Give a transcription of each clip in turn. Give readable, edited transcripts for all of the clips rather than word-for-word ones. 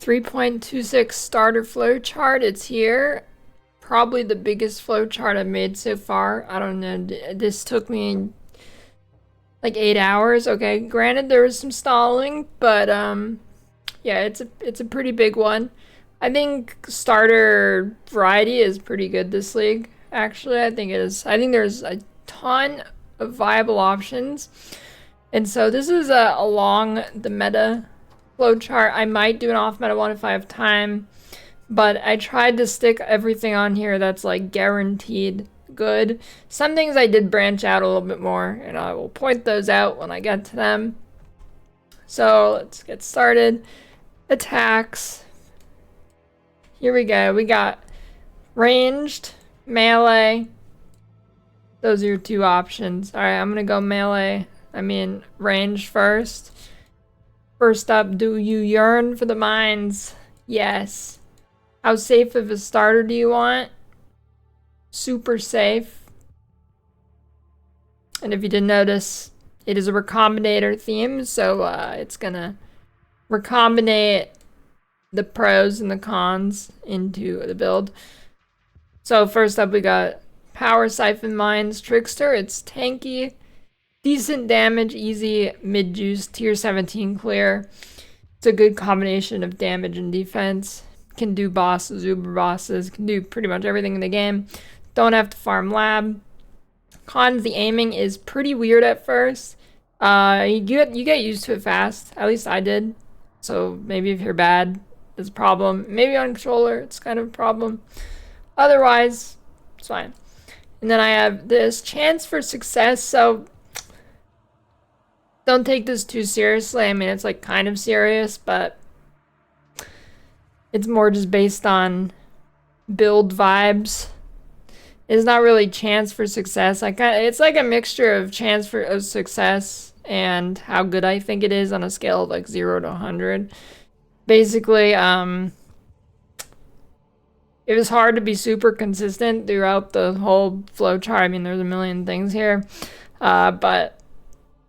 3.26 starter flowchart. It's here. Probably the biggest flowchart I've made so far. I don't know. This took me like 8 hours. Okay, granted there was some stalling, but yeah, it's a pretty big one. I think starter variety is pretty good this league. Actually, I think it is. I think there's a ton of viable options, and so this is along the meta flowchart. I might do an off meta one if I have time, but I tried to stick everything on here that's like guaranteed good. Some things I did branch out a little bit more, and I will point those out when I get to them. So let's get started. Attacks. Here we go. We got ranged, melee. Those are your two options. Alright, I'm gonna go melee. Ranged first. First up, do you yearn for the mines? Yes. How safe of a starter do you want? Super safe. And if you didn't notice, it is a recombinator theme, so it's gonna recombinate the pros and the cons into the build. So first up we got Power Siphon Mines Trickster. It's tanky, decent damage, easy, mid-juice, tier 17 clear. It's a good combination of damage and defense. Can do bosses, uber bosses, can do pretty much everything in the game. Don't have to farm lab. Cons, the aiming is pretty weird at first. You get used to it fast. At least I did. So maybe if you're bad, it's a problem. Maybe on controller, it's kind of a problem. Otherwise, it's fine. And then I have this chance for success. So don't take this too seriously. I mean, it's like kind of serious, but it's more just based on build vibes. It's not really chance for success. It's like a mixture of chance for success and how good I think it is on a scale of like 0 to 100. Basically, it was hard to be super consistent throughout the whole flowchart. I mean, there's a million things here, but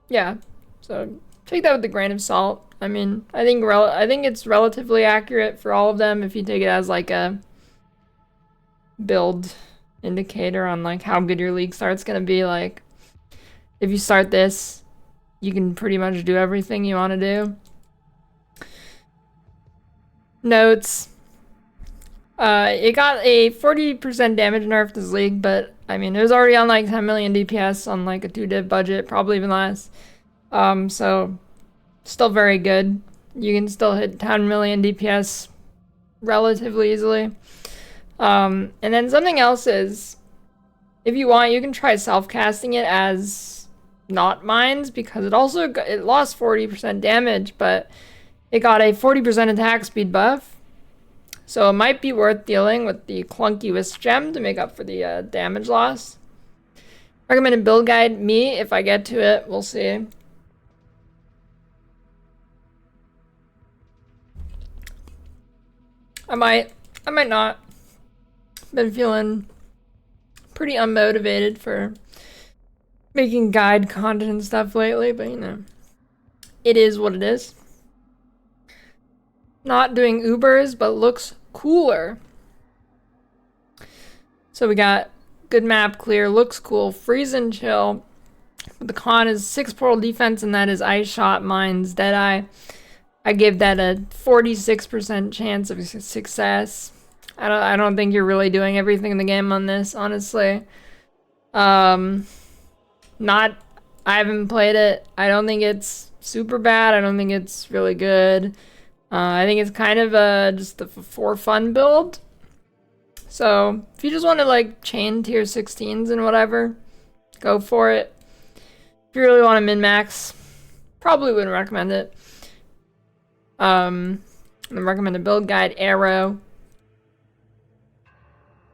yeah. So take that with a grain of salt. I mean, I think it's relatively accurate for all of them if you take it as like a build indicator on like how good your league start's gonna be. Like if you start this, you can pretty much do everything you want to do. Notes. It got a 40% damage nerf this league, but I mean it was already on like 10 million DPS on like a 2-div budget, probably even less. So still very good. You can still hit 10 million DPS relatively easily. And then something else is, if you want, you can try self-casting it as not mines, because it lost 40% damage, but it got a 40% attack speed buff. So it might be worth dealing with the clunky wisp gem to make up for the damage loss. Recommended build guide, me, if I get to it, we'll see. I might not. Been feeling pretty unmotivated for making guide content and stuff lately, but you know, it is what it is. Not doing Ubers, but looks cooler. So we got good map, clear, looks cool, freeze and chill. But the con is 6 portal defense, and that is ice shot, mines, deadeye. I give that a 46% chance of success. I don't think you're really doing everything in the game on this, honestly. I haven't played it. I don't think it's super bad. I don't think it's really good. I think it's kind of just a for fun build. So if you just want to like chain tier 16s and whatever, go for it. If you really want to min-max, probably wouldn't recommend it. I recommend a build guide, arrow.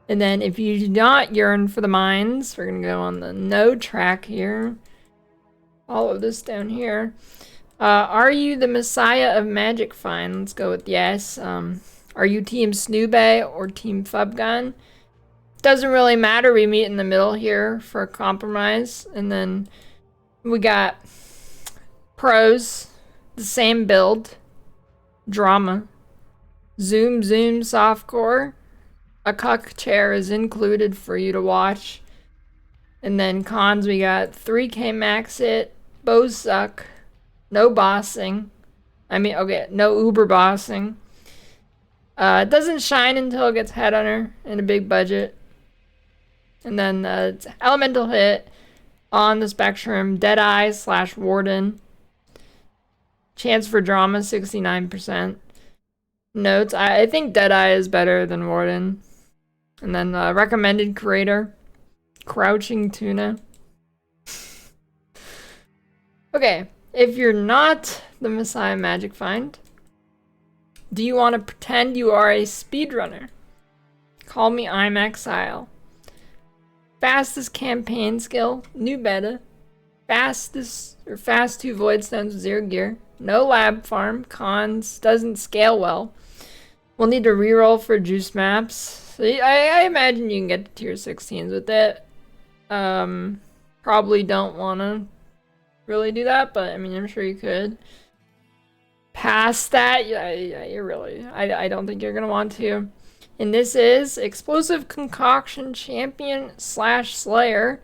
And then if you do not yearn for the mines, we're going to go on the no track here. All of this down here. Are you the messiah of magic? Fine, let's go with yes. Are you team Snoobay or team Fubgun? Doesn't really matter. We meet in the middle here for a compromise. And then we got pros, the same build, drama. Zoom softcore. A cuck chair is included for you to watch. And then cons, we got 3k max hit, bows suck, no bossing. No uber bossing. It doesn't shine until it gets headhunter in a big budget. And then it's elemental hit on the spectrum, Deadeye / Warden. Chance for drama 69%. Notes, I think Deadeye is better than Warden. And then recommended creator, Crouching Tuna. Okay, if you're not the Messiah Magic Find, do you want to pretend you are a speedrunner? Call me I'm Exile. Fastest campaign skill, new beta. Fast 2 void stones with 0 gear. No lab farm, cons, doesn't scale well. We'll need to reroll for juice maps. So I imagine you can get to tier 16s with it. Probably don't want to really do that, but I mean, I'm sure you could. Past that, I don't think you're gonna want to. And this is Explosive Concoction Champion / Slayer.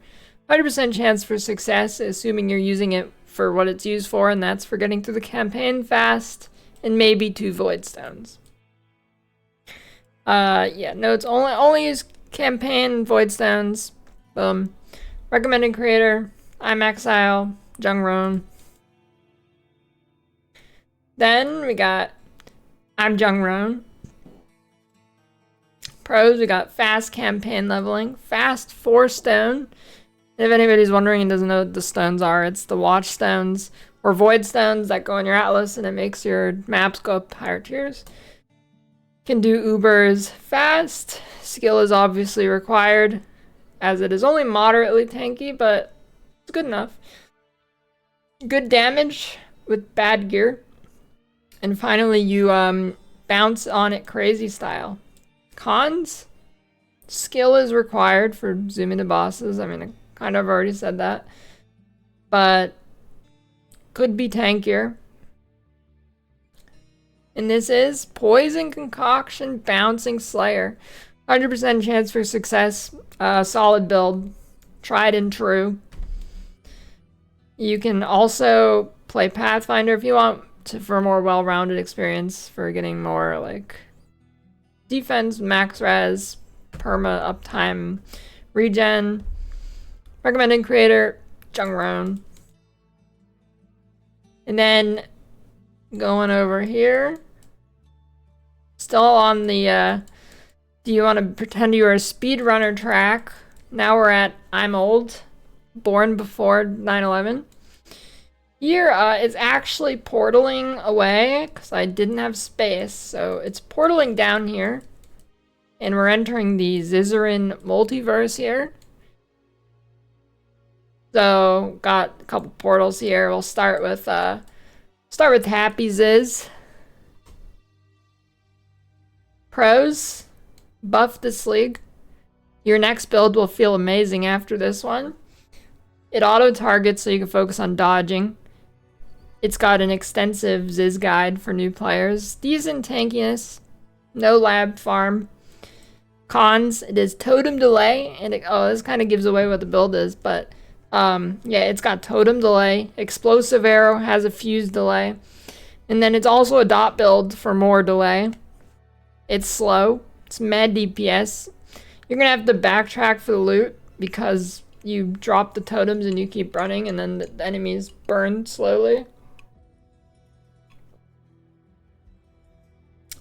100% chance for success, assuming you're using it for what it's used for, and that's for getting through the campaign fast, and maybe 2 void stones. No, it's only use campaign void stones. Boom. Recommended creator, I'm Exile, Jungron. Then we got I'm Jungron. Pros, we got fast campaign leveling, fast 4 stone. And if anybody's wondering and doesn't know what the stones are, it's the watch stones or void stones that go in your atlas and it makes your maps go up higher tiers. Can do Ubers fast. Skill is obviously required as it is only moderately tanky, but it's good enough. Good damage with bad gear. And finally, you bounce on it crazy style. Cons, skill is required for zooming to bosses. I mean, I kind of already said that. But could be tankier. And this is Poison Concoction Bouncing Slayer. 100% chance for success. Solid build. Tried and true. You can also play Pathfinder if you want for a more well-rounded experience, for getting more like defense, max res, perma, uptime, regen. Recommended creator, Jungron. And then going over here, still on the do you want to pretend you are a speedrunner track? Now we're at I'm old, born before 9/11. Here, it's actually portaling away because I didn't have space, so it's portaling down here. And we're entering the Zizaran multiverse here. So, got a couple portals here. We'll start with Happy Ziz. Pros, buff this league. Your next build will feel amazing after this one. It auto-targets so you can focus on dodging. It's got an extensive Ziz guide for new players. Decent tankiness. No lab farm. Cons, it is totem delay. And this kind of gives away what the build is. But yeah, it's got totem delay. Explosive arrow has a fuse delay. And then it's also a dot build for more delay. It's slow. It's mad DPS. You're going to have to backtrack for the loot because you drop the totems and you keep running and then the enemies burn slowly.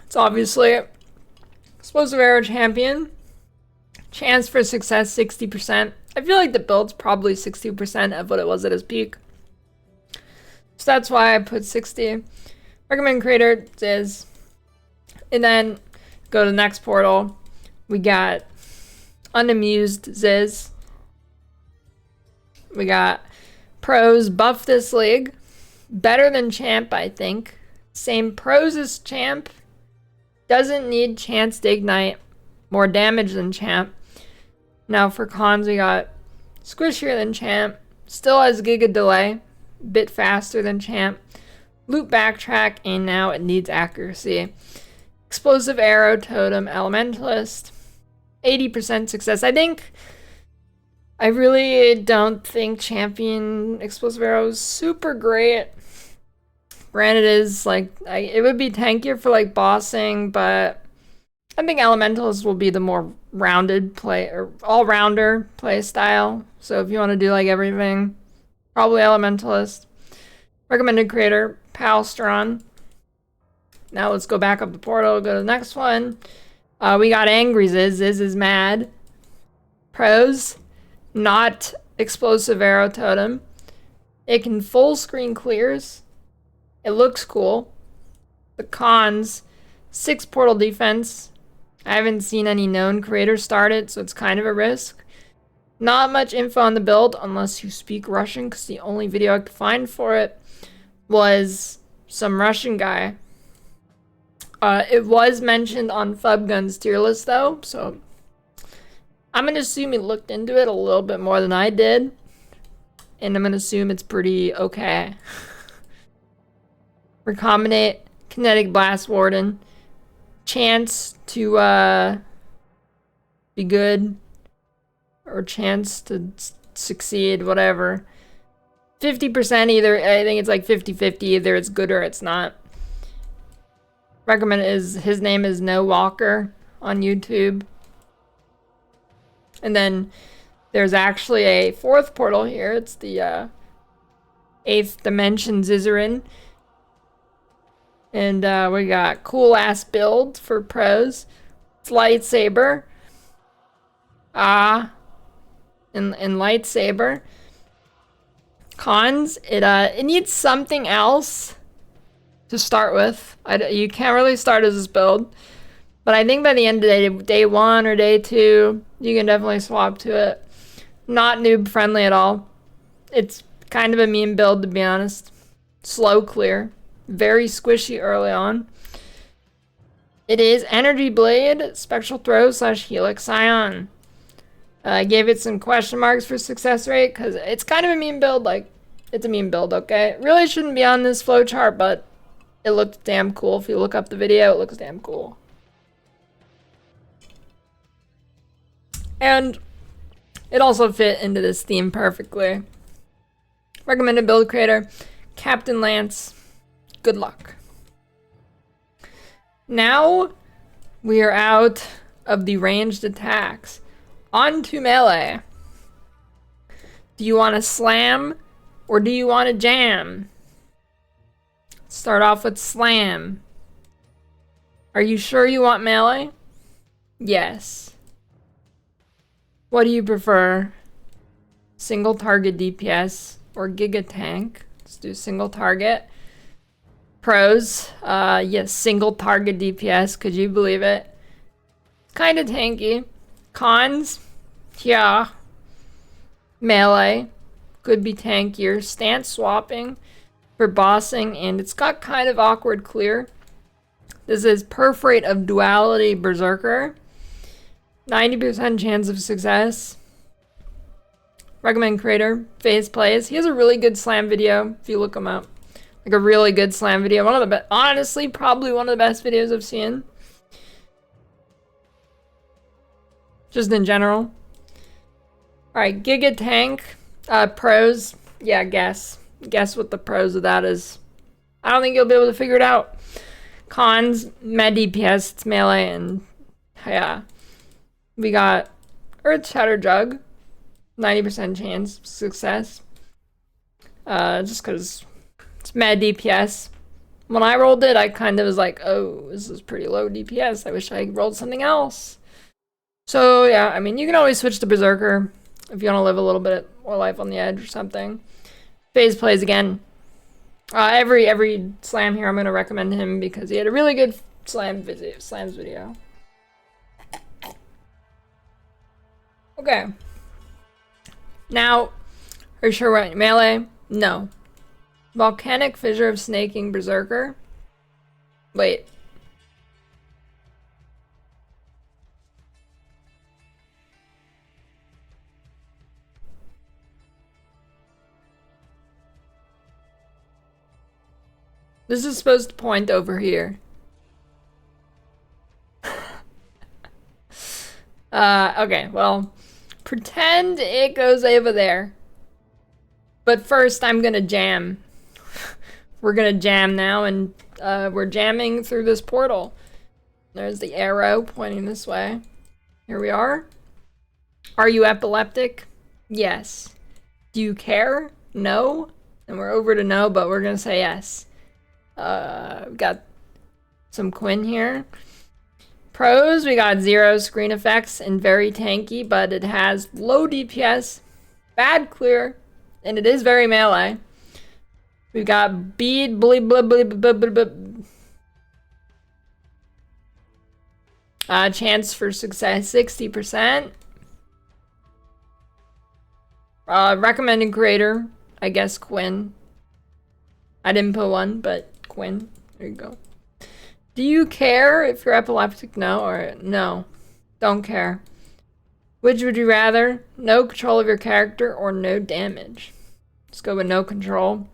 It's obviously Explosive Arrow Champion. Chance for success 60%. I feel like the build's probably 60% of what it was at its peak. So that's why I put 60. Recommend creator is. And then go to the next portal. We got Unamused Ziz. We got pros, buff this league. Better than champ, I think. Same pros as champ. Doesn't need chance to ignite. More damage than champ. Now for cons, we got squishier than champ. Still has giga delay. Bit faster than champ. Loot backtrack, and now it needs accuracy. Explosive Arrow, Totem, Elementalist. 80% success. I really don't think Champion Explosive Arrow is super great. Granted, is like, it would be tankier for like bossing, but I think Elementalist will be the more rounded play, or all-rounder play style. So if you want to do like everything, probably Elementalist. Recommended creator, Palstron. Now let's go back up the portal, go to the next one. We got Angry Ziz. Ziz is mad. Pros, not Explosive Arrow Totem. It can full screen clears. It looks cool. The cons, 6 portal defense. I haven't seen any known creators start it, so it's kind of a risk. Not much info on the build unless you speak Russian, because the only video I could find for it was some Russian guy. It was mentioned on Fubgun's tier list though, so I'm gonna assume he looked into it a little bit more than I did, and I'm gonna assume it's pretty okay. Recombinate, Kinetic Blast Warden, chance to be good, or chance to succeed, whatever. 50% either, I think it's like 50-50, either it's good or it's not. Recommend is, his name is No Walker on YouTube. And then there's actually a 4th portal here. It's the 8th dimension Zizaran. And we got cool ass build for pros. It's lightsaber. And lightsaber. Cons, it needs something else to start with. You can't really start as this build, but I think by the end of day 1 or day 2, you can definitely swap to it. Not noob friendly at all. It's kind of a meme build, to be honest. Slow clear, very squishy early on. It is Energy Blade, Spectral Throw / Helix Ion. I gave it some question marks for success rate because it's kind of a meme build. Like, it's a meme build, okay? It really shouldn't be on this flowchart, but it looked damn cool. If you look up the video, it looks damn cool. And it also fit into this theme perfectly. Recommended build creator, Captain Lance. Good luck. Now we are out of the ranged attacks. On to melee. Do you want to slam or do you want to jam? Start off with slam. Are you sure you want melee? Yes. What do you prefer? Single target DPS or Giga Tank? Let's do single target. Pros, yes, single target DPS. Could you believe it? Kind of tanky. Cons, yeah. Melee could be tankier. Stance swapping for bossing, and it's got kind of awkward clear. This is Perforate of Duality Berserker. 90% chance of success. Recommend creator, Phase Plays. He has a really good slam video, if you look him up. Like a really good slam video. One of the best, honestly, probably one of the best videos I've seen. Just in general. Alright, Giga Tank. Pros. Yeah, guess. Guess what the pros of that is. I don't think you'll be able to figure it out. Cons, med DPS, it's melee, and yeah. We got Earth Shatter Jug. 90% chance of success. Just because it's med DPS. When I rolled it, I kind of was like, oh, this is pretty low DPS. I wish I rolled something else. So yeah, I mean, you can always switch to Berserker if you want to live a little bit more life on the edge or something. Phase Plays again. Every slam here I'm going to recommend him because he had a really good slams video. Okay. Now, are you sure we're at melee? No. Volcanic Fissure of Snaking Berserker. Wait. This is supposed to point over here. Okay, well, pretend it goes over there. But first, I'm gonna jam. We're gonna jam now, and we're jamming through this portal. There's the arrow pointing this way. Here we are. Are you epileptic? Yes. Do you care? No. And we're over to no, but we're gonna say yes. We've got some Quinn here. Pros, we got 0 screen effects and very tanky, but it has low DPS, bad clear, and it is very melee. We've got bead, bleep, bleep, bleep, bleep, bleep, bleep. Chance for success, 60%. Recommended creator, I guess Quinn. I didn't put one, but Quinn. There you go. Do you care if you're epileptic? No, or no. Don't care. Which would you rather? No control of your character or no damage? Let's go with no control.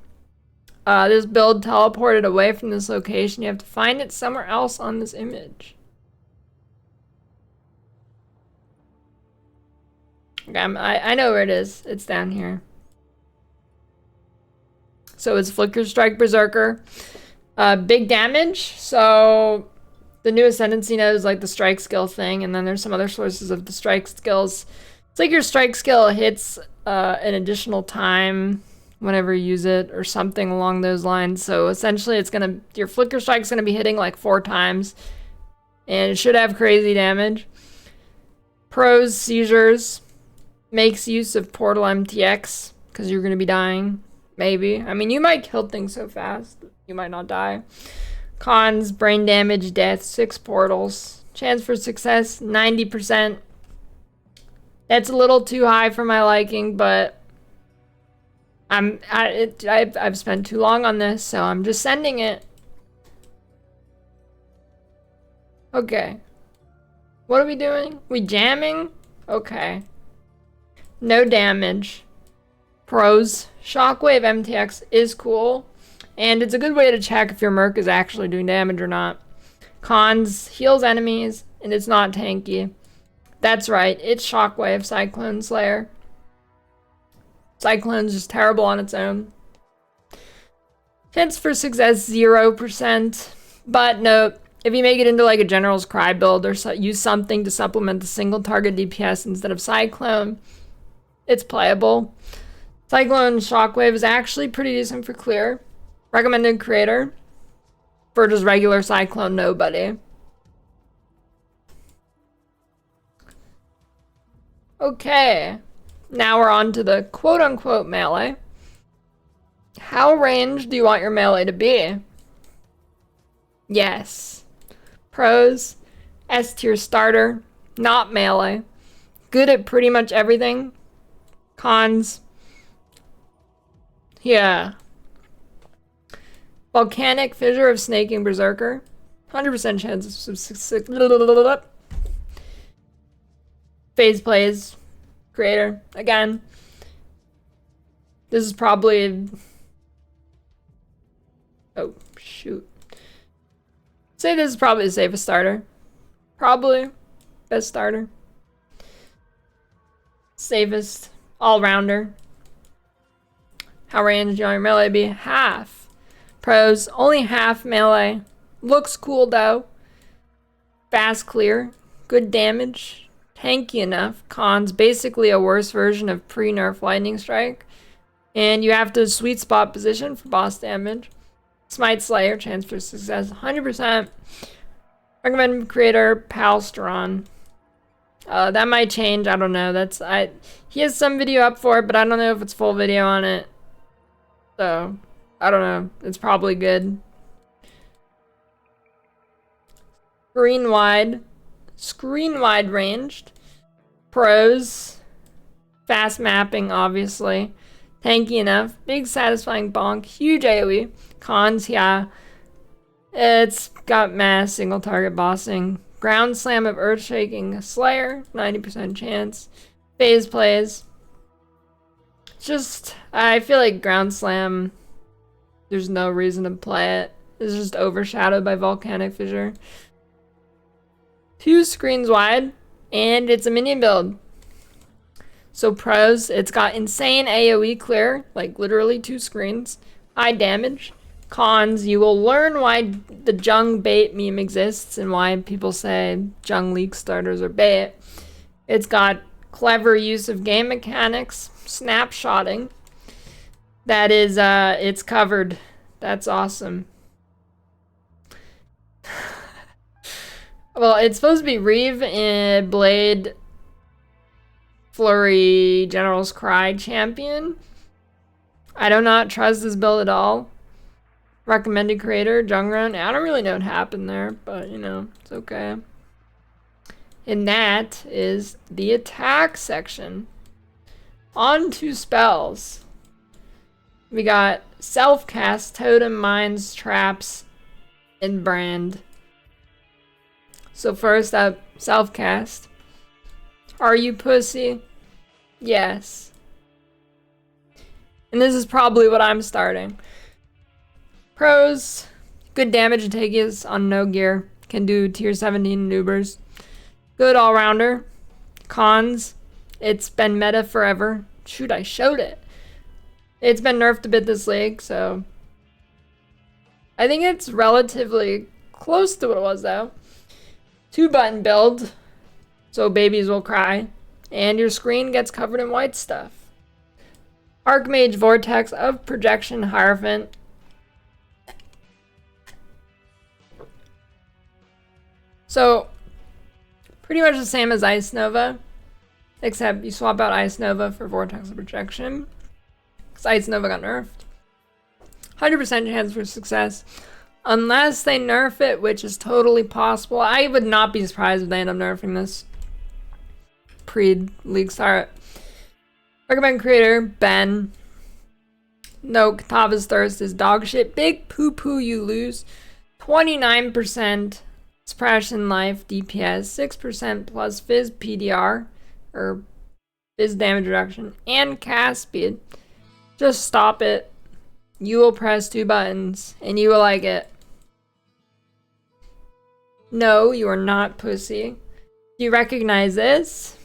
This build teleported away from this location. You have to find it somewhere else on this image. Okay, I know where it is. It's down here. So it's Flicker Strike Berserker. Big damage. So the new Ascendancy knows like the strike skill thing, and then there's some other sources of the strike skills. It's like your strike skill hits an additional time whenever you use it, or something along those lines. So essentially, it's your Flicker Strike's gonna be hitting like 4 times, and it should have crazy damage. Pros, seizures, makes use of Portal MTX because you're gonna be dying. Maybe. I mean, you might kill things so fast, you might not die. Cons, brain damage, death, 6 portals. Chance for success, 90%. That's a little too high for my liking, but I've spent too long on this, so I'm just sending it. Okay. What are we doing? We jamming? Okay. No damage. Pros. Shockwave MTX is cool, and it's a good way to check if your Merc is actually doing damage or not. Cons, heals enemies, and it's not tanky. That's right, it's Shockwave Cyclone Slayer. Cyclone's just terrible on its own. Chance for success, 0%. But note, if you make it into like a General's Cry build or use something to supplement the single target DPS instead of Cyclone, it's playable. Cyclone Shockwave is actually pretty decent for clear. Recommended creator for just regular Cyclone nobody. Okay, now we're on to the quote-unquote melee. How ranged do you want your melee to be? Yes. Pros, S tier starter, not melee. Good at pretty much everything. Cons, yeah. Volcanic Fissure of Snaking Berserker. 100% chance of success. Phase plays. Creator. Again. This is probably... Oh, shoot. Say this is probably the safest starter. Probably. Best starter. Safest. All-rounder. How ranged do you want your melee to be? Half. Pros, only half melee. Looks cool though. Fast clear. Good damage. Tanky enough. Cons, basically a worse version of pre-nerf Lightning Strike. And you have to sweet spot position for boss damage. Smite Slayer, chance for success, 100%. Recommended creator, Palstron. That might change, I don't know. He has some video up for it, but I don't know if it's full video on it. So, I don't know. It's probably good. Screen wide ranged. Pros, fast mapping, obviously. Tanky enough. Big satisfying bonk. Huge AoE. Cons, yeah. It's got mass single target bossing. Ground slam of Earthshaking Slayer, 90% chance. Phase plays. Just, I feel like Ground Slam, there's no reason to play it. It's just overshadowed by Volcanic Fissure. 2 screens wide. And it's a minion build. So pros, it's got insane AoE clear, like literally 2 screens, high damage. Cons, you will learn why the Jung bait meme exists and why people say Jung leak starters are bait. It's got clever use of game mechanics, snapshotting. That is, it's covered. That's awesome. Well, it's supposed to be Reeve and Blade, Flurry, General's Cry champion. I do not trust this build at all. Recommended creator, Jungrun. I don't really know what happened there, but you know, it's okay. And that is the attack section. On to spells. We got Self-Cast, Totem, Mines, Traps, and Brand. So first up, Self-Cast. Are you pussy? Yes. And this is probably what I'm starting. Pros, good damage and takes on no gear. Can do tier 17 noobers. Good all-rounder. Cons, it's been meta forever. Shoot, I showed it. It's been nerfed a bit this league, so I think it's relatively close to what it was though. 2-button build, so babies will cry, and your screen gets covered in white stuff. Archmage Vortex of Projection Hierophant. So, pretty much the same as Ice Nova, except you swap out Ice Nova for Vortex of Projection, because Ice Nova got nerfed. 100% chance for success, unless they nerf it, which is totally possible. I would not be surprised if they end up nerfing this pre-league start. Recommend creator, Ben. No, Katava's Thirst is dog shit. Big poo-poo you lose. 29% suppression life DPS, 6% plus fizz PDR, or fizz damage reduction, and cast speed. Just stop it. You will press 2 buttons, and you will like it. No, you are not pussy. Do you recognize this?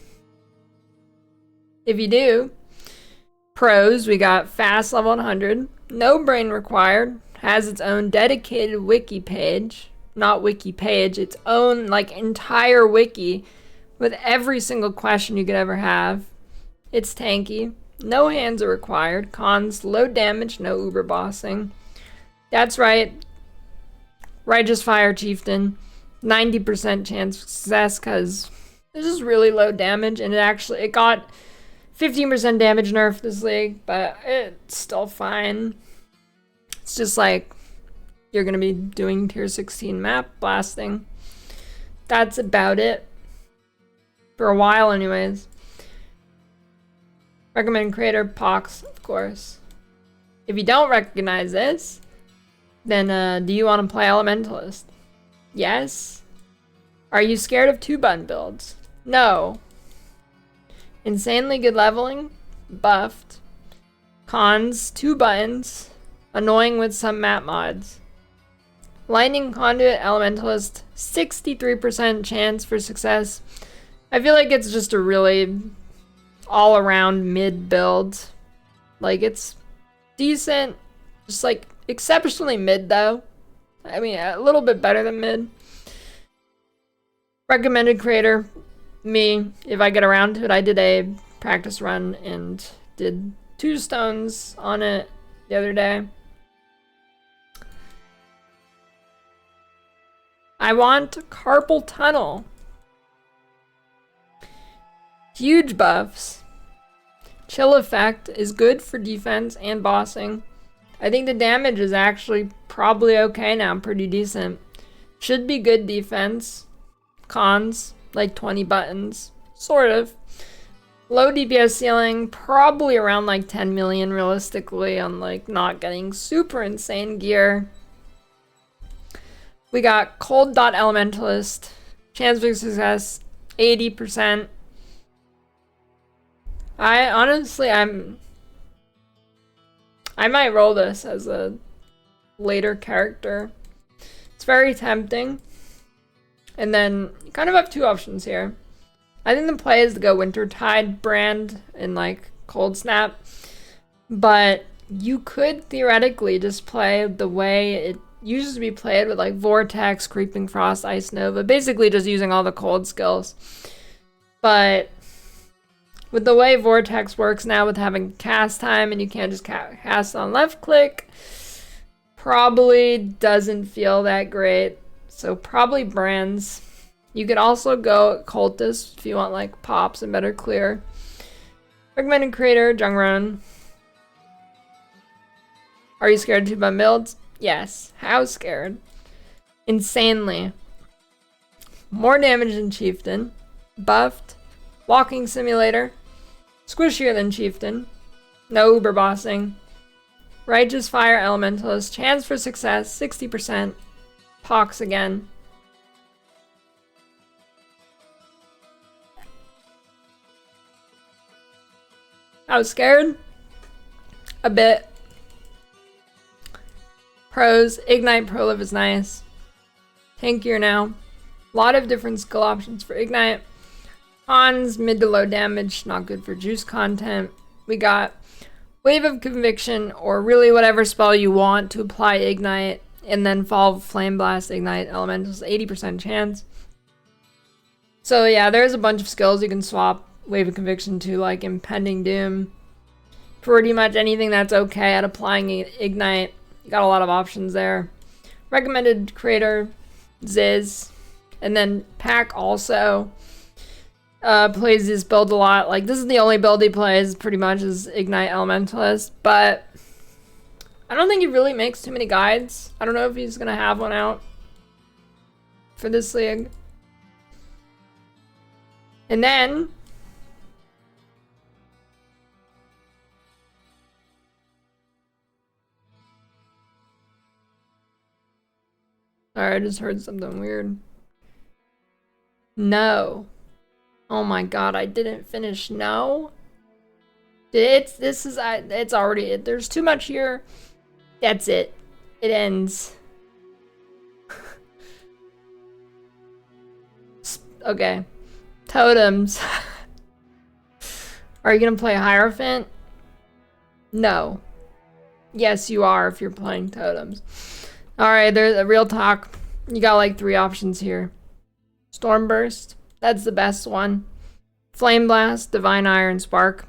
If you do, pros, we got fast level 100, no brain required, has its own dedicated wiki page, not wiki page, its own like entire wiki with every single question you could ever have. It's tanky, no hands are required. Cons, low damage, no uber bossing. That's right, Righteous Fire Chieftain, 90% chance of success because this is really low damage, and it got 15% damage nerf this league, but it's still fine. It's just like you're gonna be doing tier 16 map blasting. That's about it. For a while anyways. Recommend creator, Pox, of course. If you don't recognize this, then do you want to play Elementalist? Yes? Are you scared of 2-button builds? No. Insanely good leveling, buffed. Cons, 2 buttons, annoying with some map mods. Lightning Conduit Elementalist, 63% chance for success. I feel like it's just a really all-around mid build. Like, it's decent, just like exceptionally mid though. I mean, a little bit better than mid. Recommended creator, me, if I get around to it. I did a practice run and did 2 stones on it the other day. I want Carpal Tunnel. Huge buffs. Chill effect is good for defense and bossing. I think the damage is actually probably okay now, pretty decent. Should be good defense. Cons, like 20 buttons, sort of. Low DPS ceiling, probably around like 10 million realistically on like not getting super insane gear. We got Cold Dot Elementalist, chance of success, 80%. I might roll this as a later character. It's very tempting. And then you kind of have 2 options here. I think the play is to go Wintertide brand and like Cold Snap. But you could theoretically just play the way it used to be played with like Vortex, Creeping Frost, Ice Nova, basically just using all the cold skills. But with the way Vortex works now with having cast time and you can't just cast on left click, probably doesn't feel that great. So probably brands. You could also go Cultist if you want like pops and better clear. Recommended creator, Zizaran. Are you scared of 2-button builds? Yes. How scared? Insanely. More damage than Chieftain. Buffed. Walking Simulator. Squishier than Chieftain. No uber bossing. Righteous Fire Elementalist. Chance for success, 60%. Pox again. I was scared. A bit. Pros. Ignite Proliv is nice. Tankier now. A lot of different skill options for Ignite. Cons, mid to low damage, not good for juice content. We got Wave of Conviction, or really whatever spell you want to apply Ignite, and then Fall Flame Blast, Ignite Elementals, 80% chance. So yeah, there's a bunch of skills you can swap Wave of Conviction to, like Impending Doom. Pretty much anything that's okay at applying Ignite. You got a lot of options there. Recommended creator, Ziz. And then Pack also plays this build a lot. Like, this is the only build he plays, pretty much, is Ignite Elementalist. But I don't think he really makes too many guides. I don't know if he's going to have one out for this league. And then sorry, I just heard something weird. No. Oh my god, I didn't finish. No. It's already, there's too much here. That's it. It ends. Okay. Totems. Are you gonna play Hierophant? No. Yes, you are if you're playing Totems. Alright, there's a real talk. You got like 3 options here. Stormburst, that's the best one. Flame Blast, Divine Iron, Spark.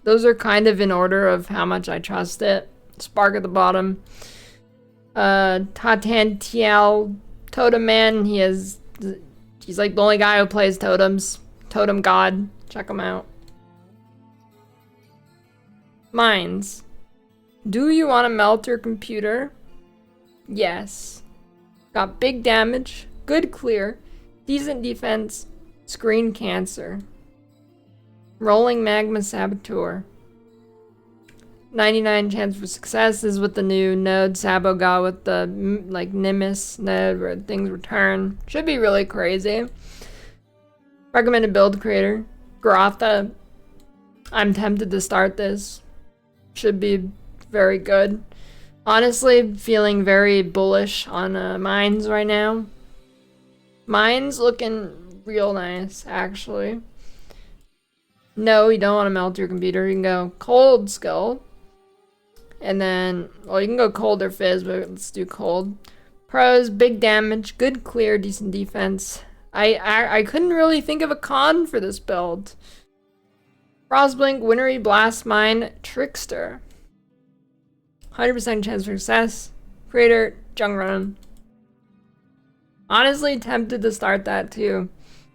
Those are kind of in order of how much I trust it. Spark at the bottom. Tatantiel, Totem Man, he's like the only guy who plays totems. Totem God, check him out. Mines. Do you want to melt your computer? Yes. Got big damage, good clear, decent defense, screen cancer. Rolling Magma Saboteur. 99 chance for success is with the new node Sabo got with the like Nimbus node where things return. Should be really crazy. Recommended build creator. Grotha. I'm tempted to start this. Should be very good. Honestly, feeling very bullish on Mines right now. Mines looking real nice, actually. No, you don't want to melt your computer. You can go cold skill. And then, well, you can go cold or fizz, but let's do cold. Pros, big damage, good clear, decent defense. I couldn't really think of a con for this build. Frostblink, Wintry Blast Mine, Trickster. 100% chance for success. Creator, Zizaran. Honestly, tempted to start that too.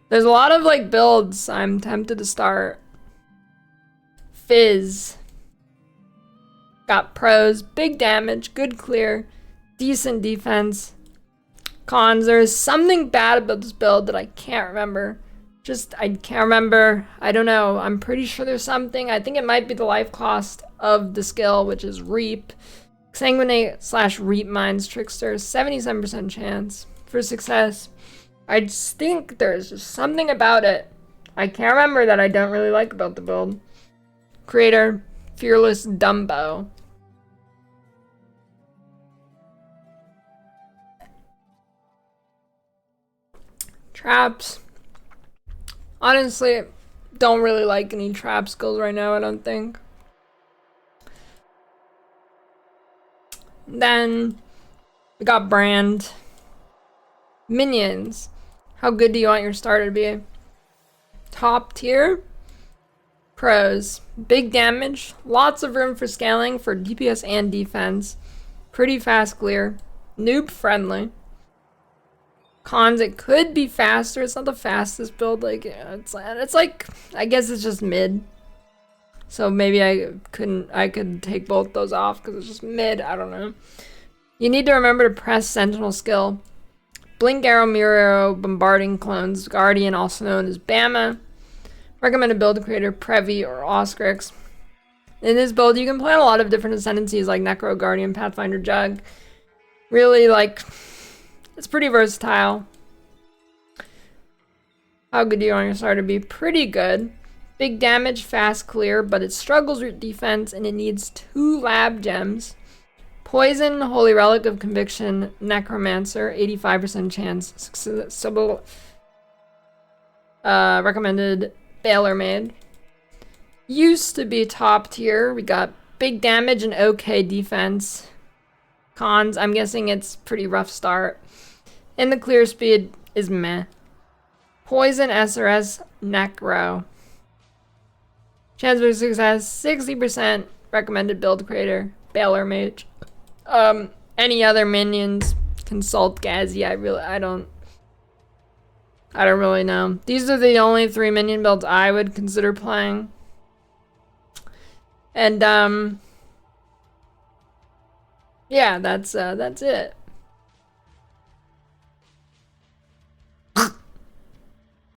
There's a lot of like builds I'm tempted to start. Fizz. Got pros, big damage, good clear, decent defense. Cons, there's something bad about this build that I can't remember. I can't remember. I don't know. I'm pretty sure there's something. I think it might be the life cost of the skill, which is Reap. Sanguinate / Reap Mines Trickster, 77% chance for success. I just think there's just something about it I can't remember that I don't really like about the build. Creator, Fearless Dumbo. Traps. Honestly, don't really like any trap skills right now, I don't think. Then we got Brand. Minions. How good do you want your starter to be? Top tier. Pros. Big damage. Lots of room for scaling for DPS and defense. Pretty fast clear. Noob friendly. Cons, it could be faster. It's not the fastest build. Like, it's like, I guess it's just mid. So maybe I could take both those off because it's just mid. I don't know. You need to remember to press Sentinel skill. Blink Arrow, Mirror Arrow, Bombarding Clones, Guardian, also known as Bama. Recommended build creator, Previ or Oscrix. In this build, you can play a lot of different ascendancies like Necro, Guardian, Pathfinder, Jug. Really, like, it's pretty versatile. How good do you want your starter to be? Pretty good. Big damage, fast clear, but it struggles with defense and it needs 2 lab gems. Poison, Holy Relic of Conviction, Necromancer, 85% chance. Successful. Recommended Baylor Maid. Used to be top tier. We got big damage and okay defense. Cons, I'm guessing it's pretty rough start. And the clear speed is meh. Poison, SRS, Necro. Chance of success, 60%. Recommended build creator, Baylor Mage. Any other minions, consult Gazi. I don't really know. These are the only 3 minion builds I would consider playing. And yeah, that's it.